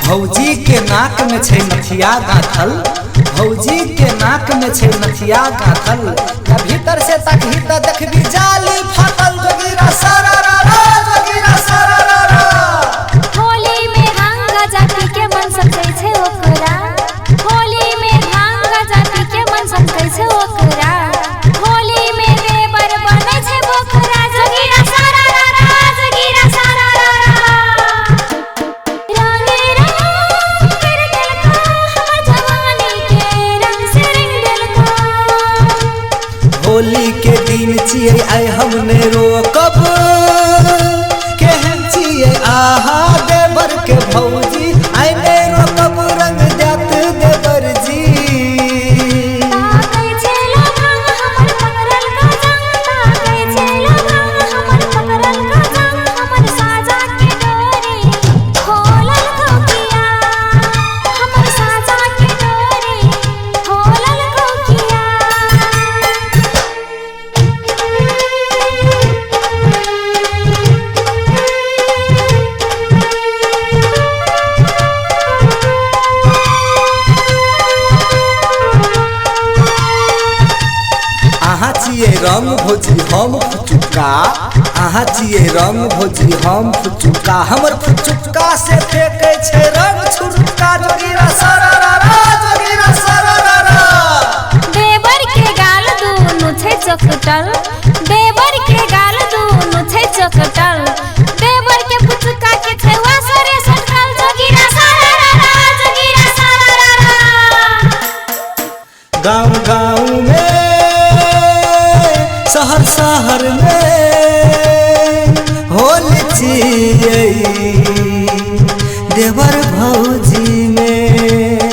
भौजी के नाक में छै नथिया गाथल, भौजी के नाक में छै नथिया गाथल, भीतर से तकही त देखबी जाली फाटल। जोगीरा सरारा जोगीरा सरारा। होली में भांग जाति के मन समझै छै ओकरा, होली में भांग जाति के मन समझै छै ओकरा, होली में देवर बनै छै बोकरा। जोगीरा सरारा जोगीरा सरारा। रंगे रंग कर देलका हमर जवानी के रंग से रंग देलका। होली के दिन छियै आइ हमने रोकब, केहन छियै आहा देवर के भौजी, आइ ने रोकब रंग देत देवर जी। ताकै छै लभांग हमर पकड़ल का जंग, ताकै छै लभांग हमर पकड़ल का जंग, हमर साजा के डोरी खोलल कोकिया, हमर साजा के डोरी खोलल कोकिया। अहाँ छियै रंग भौजी हम फुचुका, अहाँ छियै रंग भौजी हम फुचुका, हमर फुचुका से फेंकै छै रंग छुड़का। जोगीरा सरारा जोगीरा सरारा। देवर के गाल दुनु छै चकटल, देवर के गाल दुनु छै चकटल, देवर के फुचका के छै वासरे सटल। जोगीरा सरारा जोगीरा सरारा। गाँव गाँव में शहर शहर में होली छियै देवर भौजी में।